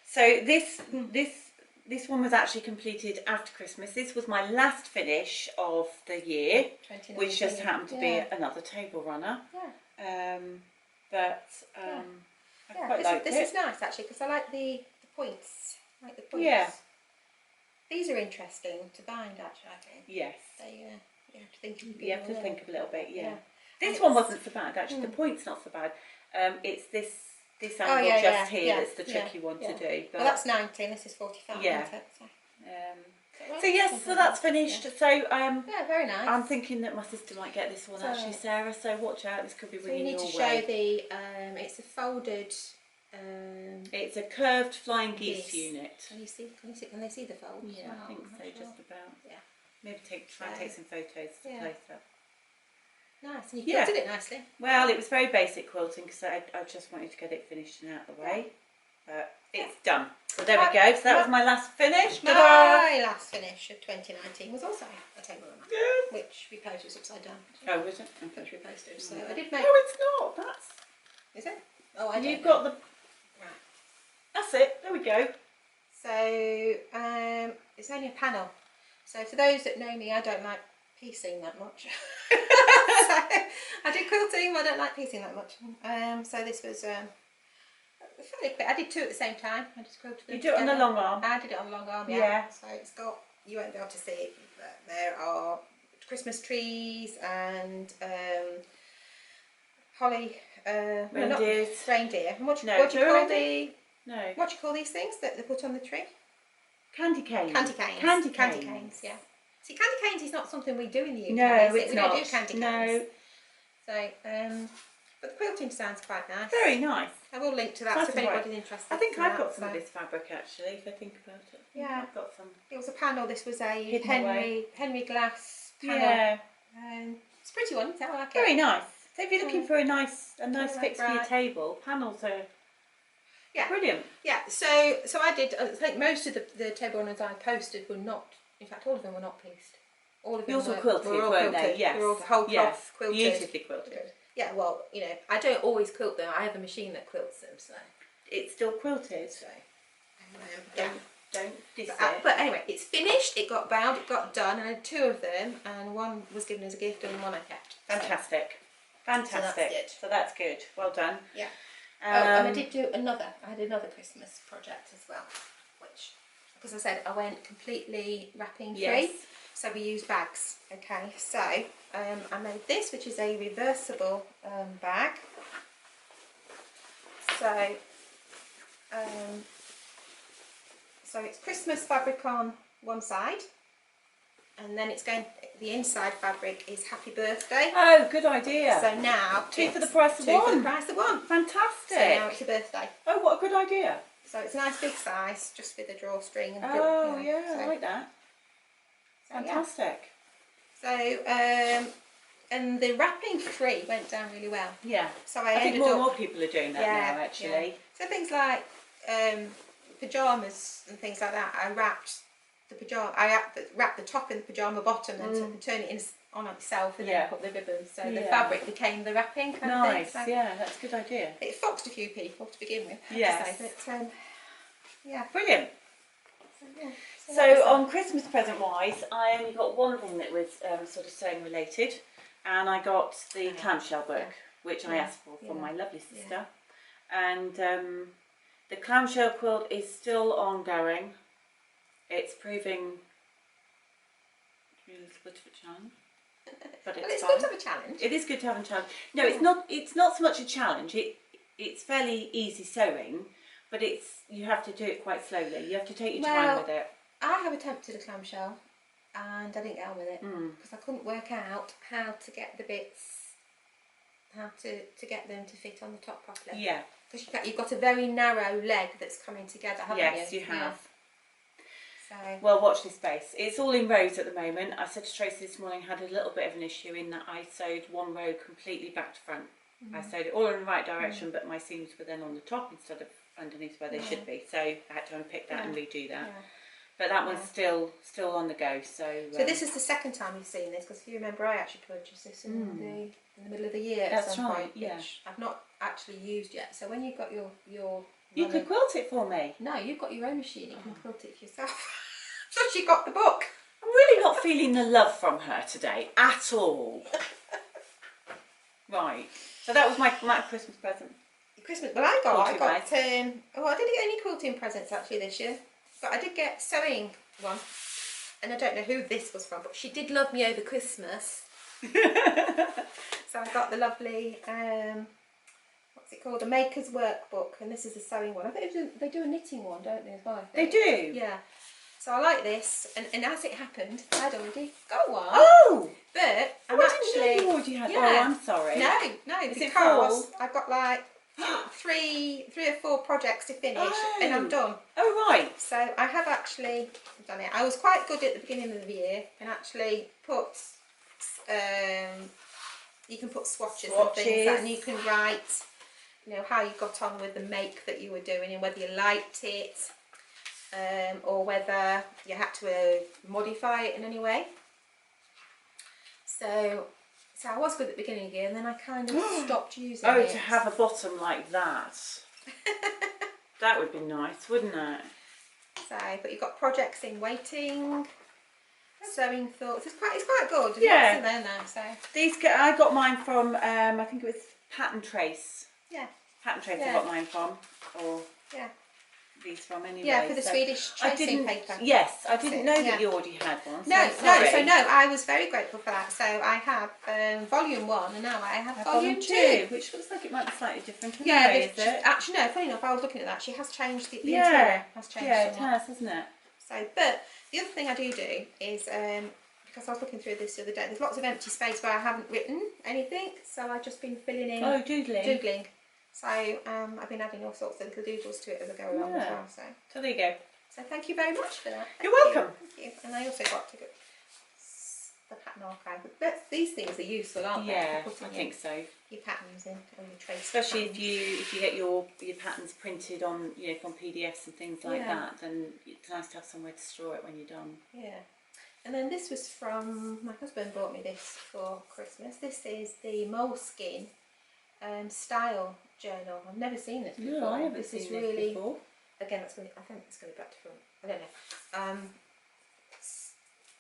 Speaker 2: So this one was actually completed after Christmas. This was my last finish of the year, which just happened to be another table runner.
Speaker 1: Yeah.
Speaker 2: I quite like it.
Speaker 1: This is nice actually because I like the points.
Speaker 2: Yeah.
Speaker 1: These are interesting to bind actually, I think.
Speaker 2: Yes.
Speaker 1: You have to think
Speaker 2: a little bit, yeah. This one wasn't so bad actually. The point's not so bad. It's this angle here that's the tricky one to do. But
Speaker 1: well, that's 19. This is 45.
Speaker 2: Yeah.
Speaker 1: Isn't it? So. Right?
Speaker 2: So yes, so that's finished.
Speaker 1: Yeah.
Speaker 2: So
Speaker 1: Yeah, very nice.
Speaker 2: I'm thinking that my sister might get this one actually, Sarah. So watch out. This could be
Speaker 1: So
Speaker 2: ringing
Speaker 1: you need
Speaker 2: your
Speaker 1: to
Speaker 2: way.
Speaker 1: show the. It's a folded.
Speaker 2: It's a curved flying geese
Speaker 1: Geese.
Speaker 2: unit.
Speaker 1: Can you see? Can they see the fold?
Speaker 2: Yeah,
Speaker 1: Oh,
Speaker 2: I think
Speaker 1: I'm
Speaker 2: so.
Speaker 1: not sure.
Speaker 2: Just about.
Speaker 1: Yeah.
Speaker 2: Maybe try and take some photos to
Speaker 1: Yeah.
Speaker 2: place that.
Speaker 1: Nice, and you quilted it nicely.
Speaker 2: Well, it was very basic quilting because I just wanted to get it finished and out of the way. But it's done. So there we go. So that was my last finish.
Speaker 1: My last finish of 2019 was also a table runner, which we posted was upside down.
Speaker 2: Oh, was it? Okay.
Speaker 1: Which we posted. So I did make.
Speaker 2: No, it's not. That's.
Speaker 1: Is it? Oh, I don't
Speaker 2: You've
Speaker 1: know.
Speaker 2: got the.
Speaker 1: Right.
Speaker 2: That's it. There we go.
Speaker 1: So it's only a panel. So for those that know me, I don't like piecing that much. So I do quilting, but I don't like piecing that much. So this was fairly quick. I did two at the same time. I just quilted them.
Speaker 2: You do it on the long arm.
Speaker 1: I did it on the long arm.
Speaker 2: Yeah.
Speaker 1: So it's got. You won't be able to see it, but there are Christmas trees and holly.
Speaker 2: Reindeers.
Speaker 1: Reindeer. And what do you call these things that they put on the tree?
Speaker 2: Candy canes.
Speaker 1: Candy canes.
Speaker 2: Candy
Speaker 1: canes. Yeah. See, candy canes is not something we do in the UK.
Speaker 2: No, it's
Speaker 1: we
Speaker 2: not.
Speaker 1: don't do candy canes.
Speaker 2: No.
Speaker 1: So, but the quilting sounds quite nice.
Speaker 2: Very nice.
Speaker 1: I will link to that so if anybody's interested.
Speaker 2: I think
Speaker 1: in
Speaker 2: I've
Speaker 1: that,
Speaker 2: got some of this fabric actually, if I think about it.
Speaker 1: Yeah.
Speaker 2: I've got some.
Speaker 1: It was a panel. This was a
Speaker 2: Hidden
Speaker 1: Henry glass panel.
Speaker 2: Yeah.
Speaker 1: It's a pretty one. I like it.
Speaker 2: Very nice. So if you're looking for a nice fix for your
Speaker 1: bright.
Speaker 2: table, panels are brilliant.
Speaker 1: Yeah. So I did. I think most of the table runners I posted were not. In fact, all of them were not pieced. All of them
Speaker 2: Yours were
Speaker 1: were
Speaker 2: quilted, weren't they? Yes.
Speaker 1: They were all whole cloth quilted.
Speaker 2: Beautifully quilted.
Speaker 1: Yeah. Well, you know, I don't always quilt them. I have a machine that quilts them. So
Speaker 2: it's still quilted.
Speaker 1: So
Speaker 2: don't diss it.
Speaker 1: But anyway, it's finished. It got bound. It got done. I had two of them, and one was given as a gift, and one I kept.
Speaker 2: Fantastic. Fantastic. So that's good. Well done.
Speaker 1: Yeah. And I did do another. I had another Christmas project as well, which, because I said I went completely wrapping free.
Speaker 2: Yes.
Speaker 1: So we used bags. Okay. So I made this, which is a reversible bag. So. So it's Christmas fabric on one side, and then it's going. The inside fabric is Happy Birthday.
Speaker 2: Oh, good idea.
Speaker 1: So now
Speaker 2: two for the price of one.
Speaker 1: Two for the price of one.
Speaker 2: Fantastic.
Speaker 1: So now it's a birthday.
Speaker 2: Oh, what a good idea.
Speaker 1: So it's a nice big size, just with a drawstring and.
Speaker 2: Oh yeah,
Speaker 1: so,
Speaker 2: I like that.
Speaker 1: So,
Speaker 2: fantastic.
Speaker 1: Yeah. So and the wrapping free went down really well.
Speaker 2: Yeah.
Speaker 1: So
Speaker 2: I think more and more people are doing that now, actually.
Speaker 1: Yeah. So things like pyjamas and things like that. I wrapped the pyjama. I wrapped the top in the pyjama bottom and turn it in on itself and then put the ribbons. So the fabric became the wrapping kind of thing. So
Speaker 2: yeah, that's a good idea.
Speaker 1: It foxed a few people to begin with.
Speaker 2: Yes.
Speaker 1: But yeah.
Speaker 2: Brilliant.
Speaker 1: So, yeah.
Speaker 2: So on Christmas present wise, I only got one thing that was sort of sewing related, and I got the clamshell book, which I asked for from my lovely sister, and the clamshell quilt is still ongoing. It's proving really a bit of a challenge, but
Speaker 1: it's good to have a challenge.
Speaker 2: It is good to have a challenge. No, it's not. It's not so much a challenge. It's fairly easy sewing, but you have to do it quite slowly. You have to take your time with it.
Speaker 1: I have attempted a clamshell, and I didn't get on with it because I couldn't work out how to get the bits, how to get them to fit on the top properly.
Speaker 2: Yeah.
Speaker 1: Because you've got a very narrow leg that's coming together, haven't you?
Speaker 2: Yes, you have.
Speaker 1: So.
Speaker 2: Well, watch this space. It's all in rows at the moment. I said to Tracey this morning, I had a little bit of an issue in that I sewed one row completely back to front. I sewed it all in the right direction, but my seams were then on the top instead of underneath where they should be. So I had to unpick that and redo that. Yeah. But that one's still on the go. So
Speaker 1: this is the second time you've seen this, because if you remember, I actually purchased this in the middle of the year at some point, which I've not actually used yet. So when you've got your
Speaker 2: you could quilt it for me.
Speaker 1: No, you've got your own machine. You can quilt it for yourself. So she got the book.
Speaker 2: I'm really not feeling the love from her today at all. Right. So that was my Christmas present.
Speaker 1: Christmas. Well, I got. I didn't get any quilting presents actually this year, but I did get sewing one, and I don't know who this was from, but she did love me over Christmas. So I got the lovely what's it called? A Maker's Workbook, and this is a sewing one. I think they do a knitting one, don't they, as well?
Speaker 2: They do.
Speaker 1: Yeah. So I like this, and as it happened, I'd already got one.
Speaker 2: Oh!
Speaker 1: But I'm
Speaker 2: I
Speaker 1: actually...
Speaker 2: didn't know you already had. Oh, I'm sorry.
Speaker 1: No,
Speaker 2: Is
Speaker 1: because I've got like three or four projects to finish, and I'm done.
Speaker 2: Oh, right.
Speaker 1: So I have actually done it. I was quite good at the beginning of the year, and actually put... you can put swatches and things, and you can write, you know, how you got on with the make that you were doing, and whether you liked it, or whether you had to modify it in any way. So I was good at the beginning of the year, and then I kind of stopped using it.
Speaker 2: Oh, to have a bottom like that. That would be nice, wouldn't it?
Speaker 1: So, but you've got projects in waiting, sewing thoughts. It's quite good.
Speaker 2: Yeah.
Speaker 1: In there now. So
Speaker 2: I got mine from I think it was Hatton Trace.
Speaker 1: Yeah.
Speaker 2: Hatton Trace. I got mine from, or these from anyway.
Speaker 1: Yeah, for the Swedish tracing paper.
Speaker 2: Yes, I didn't know that you already had one. So
Speaker 1: no, I was very grateful for that. So I have volume 1, and now I have volume 2.
Speaker 2: which looks like it might be slightly different.
Speaker 1: Yeah,
Speaker 2: is it?
Speaker 1: Actually, no. Funny enough, I was looking at that. She has changed the interior. Has changed.
Speaker 2: Yeah, it has, hasn't it?
Speaker 1: So, but the other thing I do is because I was looking through this the other day. There's lots of empty space where I haven't written anything, so I've just been filling in.
Speaker 2: Oh, doodling.
Speaker 1: So I've been adding all sorts of little doodles to it as I go along as well.
Speaker 2: So there you go.
Speaker 1: So thank you very much for that.
Speaker 2: You're welcome.
Speaker 1: Thank you. And I also got to get the pattern archive. But these things are useful, aren't they?
Speaker 2: Yeah, I think so.
Speaker 1: Your patterns in, or your trace.
Speaker 2: Especially if you get your patterns printed on, you know, from PDFs and things like that, then it's nice to have somewhere to store it when you're done.
Speaker 1: Yeah. And then this was from, my husband bought me this for Christmas. This is the Moleskin style journal. I've never seen this before.
Speaker 2: No, I haven't seen this before.
Speaker 1: Again, I think it's going to be back to front. I don't know.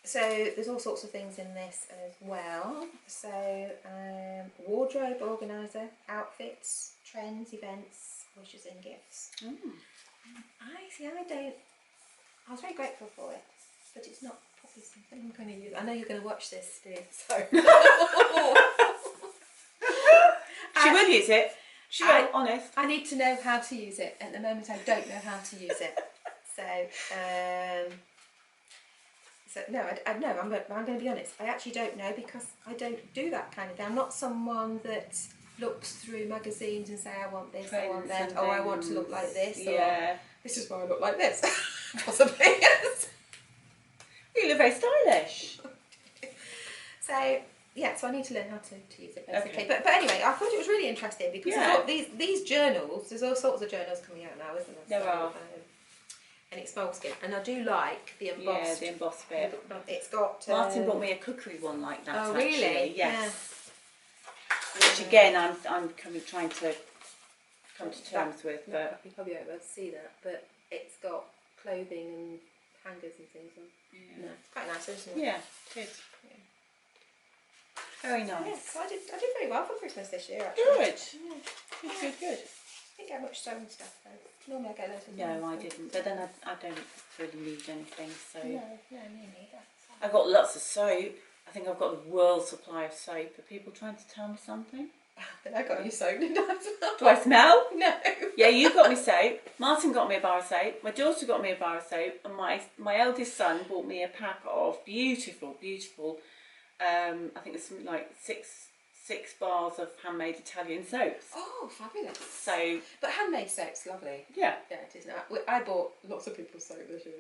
Speaker 1: So there's all sorts of things in this as well. So wardrobe organiser, outfits, trends, events, wishes and gifts. I was very grateful for it, but it's not probably something I'm going to use. I know you're going to watch this, dear, so...
Speaker 2: She will use it. She will, honest.
Speaker 1: I need to know how to use it. At the moment, I don't know how to use it. So no, I'm going to be honest. I actually don't know, because I don't do that kind of thing. I'm not someone that looks through magazines and say, I want this, I want that, or I want to look like this.
Speaker 2: Yeah.
Speaker 1: Or, this is why I look like this. Possibly.
Speaker 2: You look very stylish.
Speaker 1: So I need to learn how to use it basically. Okay. But anyway, I thought it was really interesting, because I thought these journals, there's all sorts of journals coming out now, isn't there?
Speaker 2: There are.
Speaker 1: And it's moleskin, and I do like the embossed.
Speaker 2: Yeah, the embossed bit.
Speaker 1: It's got.
Speaker 2: Martin bought me a cookery one like that.
Speaker 1: Oh,
Speaker 2: actually.
Speaker 1: really?
Speaker 2: Yes. Yeah. Which again, I'm kind of trying to come to terms with, but
Speaker 1: you probably won't be able to see that. But it's got clothing and hangers and things on. Yeah. No, it's quite nice, isn't it?
Speaker 2: Yeah, it is. Yeah. Very nice.
Speaker 1: Yeah, so I did very well for Christmas this year, actually.
Speaker 2: Good.
Speaker 1: Yeah. Good. I didn't get much sewing stuff though. Normally I get loads of
Speaker 2: No, I didn't. But then I don't really need anything, so...
Speaker 1: No, me neither. So.
Speaker 2: I've got lots of soap. I think I've got the world supply of soap. Are people trying to tell me something?
Speaker 1: Then I got you soap, didn't I?
Speaker 2: Do I smell?
Speaker 1: No.
Speaker 2: Yeah, you got me soap. Martin got me a bar of soap. My daughter got me a bar of soap. And my eldest son bought me a pack of beautiful, I think there's something like six bars of handmade Italian soaps.
Speaker 1: Oh, fabulous.
Speaker 2: So,
Speaker 1: but handmade soap's lovely.
Speaker 2: Yeah.
Speaker 1: Yeah, it is. I bought lots of people's soap this year.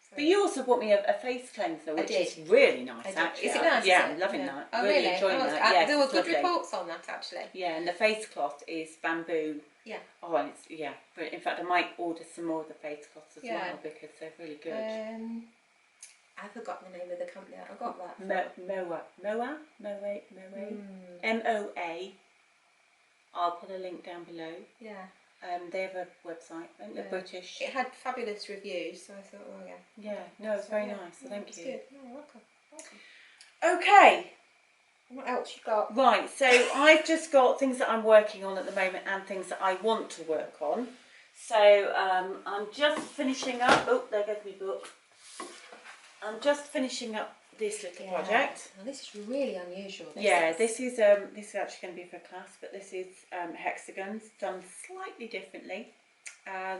Speaker 1: So.
Speaker 2: But you also bought me a face cleanser, which is really nice, actually.
Speaker 1: Is it nice?
Speaker 2: Yeah, I'm loving that.
Speaker 1: Oh,
Speaker 2: really enjoying that.
Speaker 1: Yeah, there were good reports on that, actually.
Speaker 2: Yeah, and the face cloth is bamboo.
Speaker 1: Yeah.
Speaker 2: Oh, and it's, but in fact, I might order some more of the face cloths as well, because they're really good.
Speaker 1: I've forgotten the name of the company. I got that.
Speaker 2: Moa. MOA. I'll put a link down below.
Speaker 1: Yeah.
Speaker 2: They have a website. I think they're British.
Speaker 1: It had fabulous reviews, so I thought, oh yeah.
Speaker 2: Yeah, no, it's very nice. So thank you.
Speaker 1: Good. No, welcome.
Speaker 2: Okay.
Speaker 1: What else you got?
Speaker 2: Right, so I've just got things that I'm working on at the moment and things that I want to work on. So I'm just finishing up. Oh, there goes my book. I'm just finishing up this little project.
Speaker 1: Well, this is really unusual.
Speaker 2: This is actually going to be for class, but this is hexagons done slightly differently.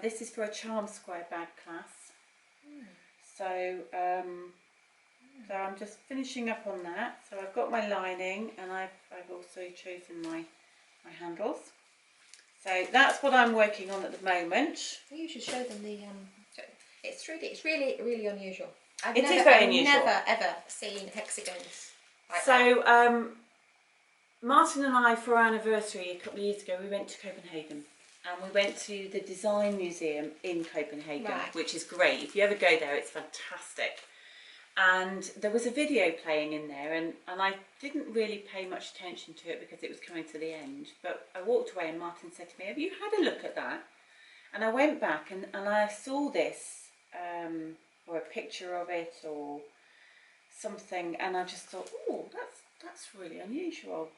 Speaker 2: This is for a charm square bag class. So so I'm just finishing up on that. So I've got my lining, and I've also chosen my handles. So that's what I'm working on at the moment.
Speaker 1: You should show them the. It's really unusual. I've
Speaker 2: very unusual.
Speaker 1: Never ever seen hexagons like
Speaker 2: so
Speaker 1: that.
Speaker 2: Martin and I, for our anniversary a couple of years ago, we went to Copenhagen, and we went to the Design Museum in Copenhagen, which is great. If you ever go there, it's fantastic. And there was a video playing in there, and I didn't really pay much attention to it because it was coming to the end. But I walked away, and Martin said to me, "Have you had a look at that?" And I went back, and I saw this, or a picture of it, or something, and I just thought, "Oh, that's really unusual."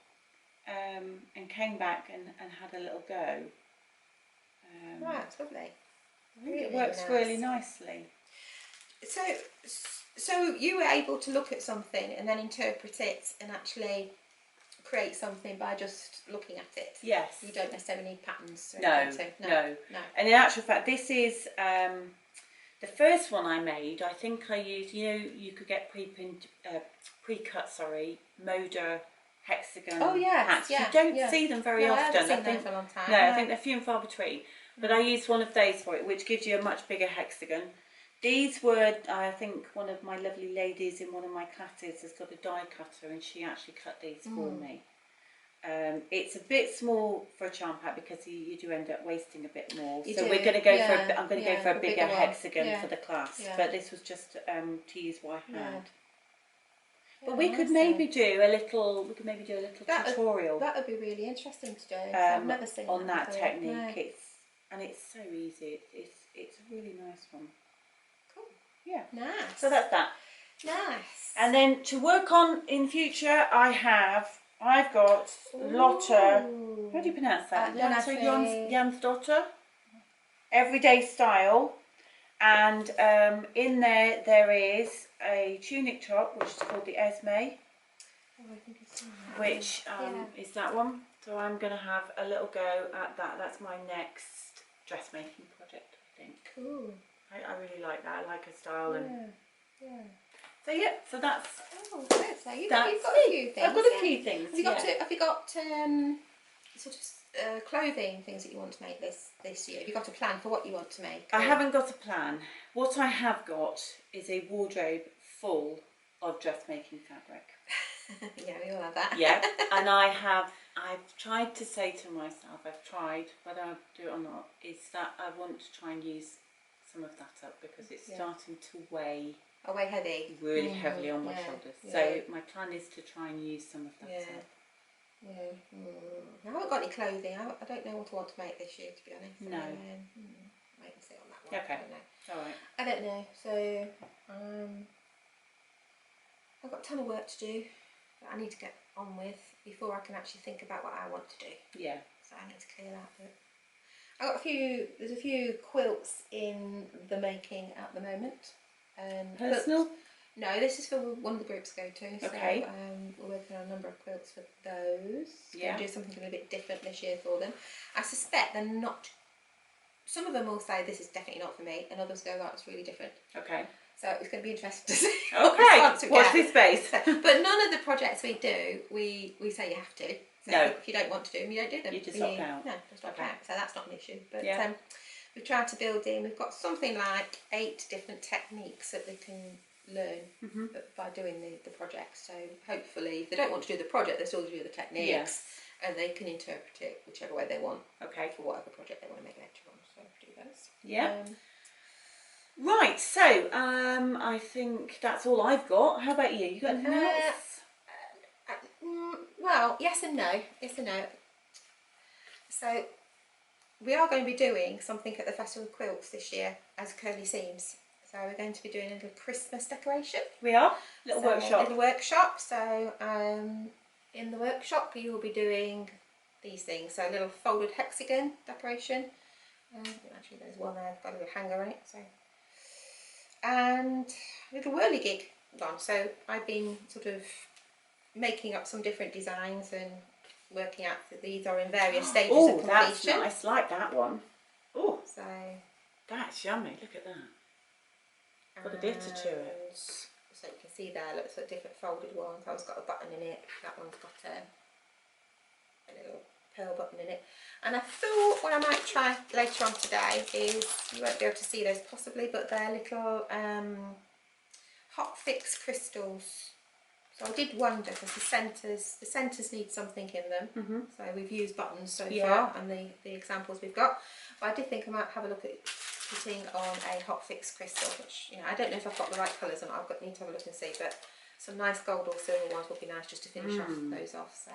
Speaker 2: And came back and had a little go.
Speaker 1: Right, it's lovely.
Speaker 2: I think it works really nicely.
Speaker 1: So you were able to look at something and then interpret it and actually create something by just looking at it?
Speaker 2: Yes.
Speaker 1: You don't necessarily need patterns?
Speaker 2: No. And in actual fact, this is the first one I made. I think I used, you could get pre-cut, Moda hexagon hats.
Speaker 1: Yeah,
Speaker 2: you don't see them very often.
Speaker 1: I haven't seen them for a long time.
Speaker 2: No, I think they're few and far between. But I used one of those for it, which gives you a much bigger hexagon. These were, I think, one of my lovely ladies in one of my classes has got a die cutter, and she actually cut these for me. It's a bit small for a charm pack because you do end up wasting a bit more. So we're going to go for I'm going to go for a bigger hexagon for the class. Yeah. But this was just to use what I had. But we could maybe do a little. Tutorial.
Speaker 1: That would be really interesting to do. I've never seen
Speaker 2: on that
Speaker 1: before.
Speaker 2: technique. No. It's so easy. It's a really nice one.
Speaker 1: Cool.
Speaker 2: Yeah.
Speaker 1: Nice.
Speaker 2: So that's that.
Speaker 1: Nice.
Speaker 2: And then to work on in future, I've got Lotta. How do you pronounce that? Lotta Jansdotter. Everyday style. And in there is a tunic top, which is called the Esme, which is that one. So I'm going to have a little go at that. That's my next dressmaking project, I think.
Speaker 1: Cool.
Speaker 2: I really like that. I like her style.
Speaker 1: Yeah.
Speaker 2: So that's.
Speaker 1: Oh, good. So you've got a few things.
Speaker 2: I've got a few things.
Speaker 1: Have you got sort of clothing things that you want to make this year? Have you got a plan for what you want to make?
Speaker 2: I haven't got a plan. What I have got is a wardrobe full of dressmaking fabric.
Speaker 1: Yeah, we all have that.
Speaker 2: Yeah, and I've tried to say to myself, whether I do it or not, is that I want to try and use some of that up because it's starting to weigh
Speaker 1: heavy.
Speaker 2: Really heavily on my shoulders. So my plan is to try and use some of that up. I haven't got any clothing. I don't know what I want to make this year, to be honest.
Speaker 1: No. Wait and see on that one.
Speaker 2: Okay. Alright.
Speaker 1: I don't know. So I've got a ton of work to do that I need to get on with before I can actually think about what I want to do. Yeah. So I need to clear that bit. There's a few quilts in the making at the moment.
Speaker 2: Personal?
Speaker 1: No, this is for one of the groups I go to.
Speaker 2: Okay.
Speaker 1: So we're working on a number of quilts for those.
Speaker 2: Yeah.
Speaker 1: We'll do something a little bit different this year for them. I suspect they're not. Some of them will say this is definitely not for me, and others go, "Oh, it's really different." Okay. So it's going to be interesting to see.
Speaker 2: Okay. Watch this space.
Speaker 1: But none of the projects we do, we say you have to. So
Speaker 2: no.
Speaker 1: If you don't want to do them, you don't do them.
Speaker 2: You just opt out.
Speaker 1: No, just opt out. So that's not an issue. But we've tried to build in. We've got something like 8 different techniques that they can learn by doing the project. So hopefully, if they don't want to do the project, they still do the techniques, and they can interpret it whichever way they want. Okay. For whatever project they want to make later on. So do those. Yeah.
Speaker 2: Right. So I think that's all I've got. How about you? You got anything else?
Speaker 1: Well, yes and no. Yes and no. So we are going to be doing something at the Festival of Quilts this year as Curly Seams. So we're going to be doing a little Christmas decoration.
Speaker 2: We are? Little
Speaker 1: workshop. So in the workshop you will be doing these things. So a little folded hexagon decoration. Actually there's one there, I've got a little hanger on it. So. And a little whirligig on. So I've been sort of making up some different designs and working out that these are in various stages of completion. Oh, that's
Speaker 2: nice. Like that one. Oh,
Speaker 1: so
Speaker 2: that's yummy. Look at that. Got a glitter to it.
Speaker 1: So you can see there, looks like different folded ones. That one's got a button in it. That one's got a little pearl button in it. And I thought what I might try later on today is, you won't be able to see those possibly, but they're little hot fix crystals. So I did wonder, because the centres need something in them. So we've used buttons so far, and the examples we've got. But I did think I might have a look at putting on a hot fix crystal, which, you know, I don't know if I've got the right colours or not. I've got need to have a look and see, but some nice gold or silver ones would be nice just to finish off those off.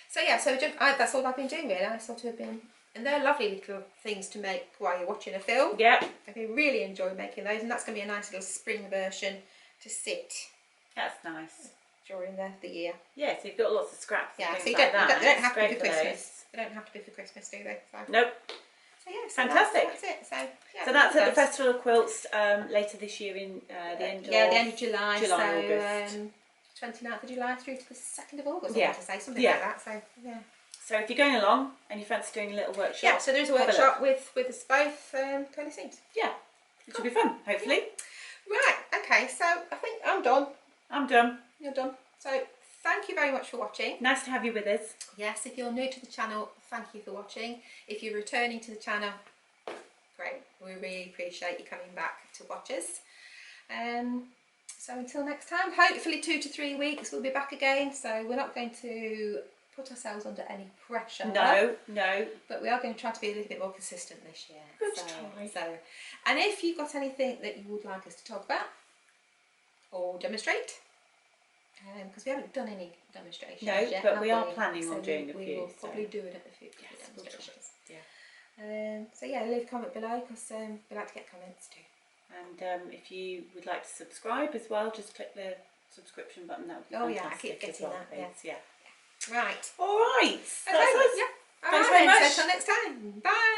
Speaker 1: So yeah, so that's all I've been doing really. I sort of been, and they're lovely little things to make while you're watching a film. Yeah, I really enjoy making those, and that's going to be a nice little spring version to sit. That's nice. During the year. Yeah, so you've got lots of scraps. Yeah, so they don't have to be for Christmas. They don't have to be for Christmas, do they? So. Nope. So yeah, so fantastic. That's it. So that's at the Festival of Quilts later this year in the end of July. August. 29th of July through to the 2nd of August. I want to say something like that. So yeah. So if you're going along and you fancy doing a little workshop, yeah. So there's a workshop with us both. Kind of seems. Yeah, it should be fun. Hopefully. Right. Okay. So I think I'm done. I'm done. You're done. So thank you very much for watching. Nice to have you with us. Yes, if you're new to the channel, thank you for watching. If you're returning to the channel, great. We really appreciate you coming back to watch us. So until next time, hopefully 2 to 3 weeks we'll be back again. So we're not going to put ourselves under any pressure. No. But we are going to try to be a little bit more consistent this year. Good try. So, and if you've got anything that you would like us to talk about or demonstrate, because we haven't done any demonstrations yet, but we are planning on doing a few. We will probably do it at the future demonstrations. Yeah. So yeah, leave a comment below, because we like to get comments too. And if you would like to subscribe as well, just click the subscription button. That would be fantastic. I keep getting that. Yeah. Right. All right. Okay. Thanks very much. Until next time. Bye.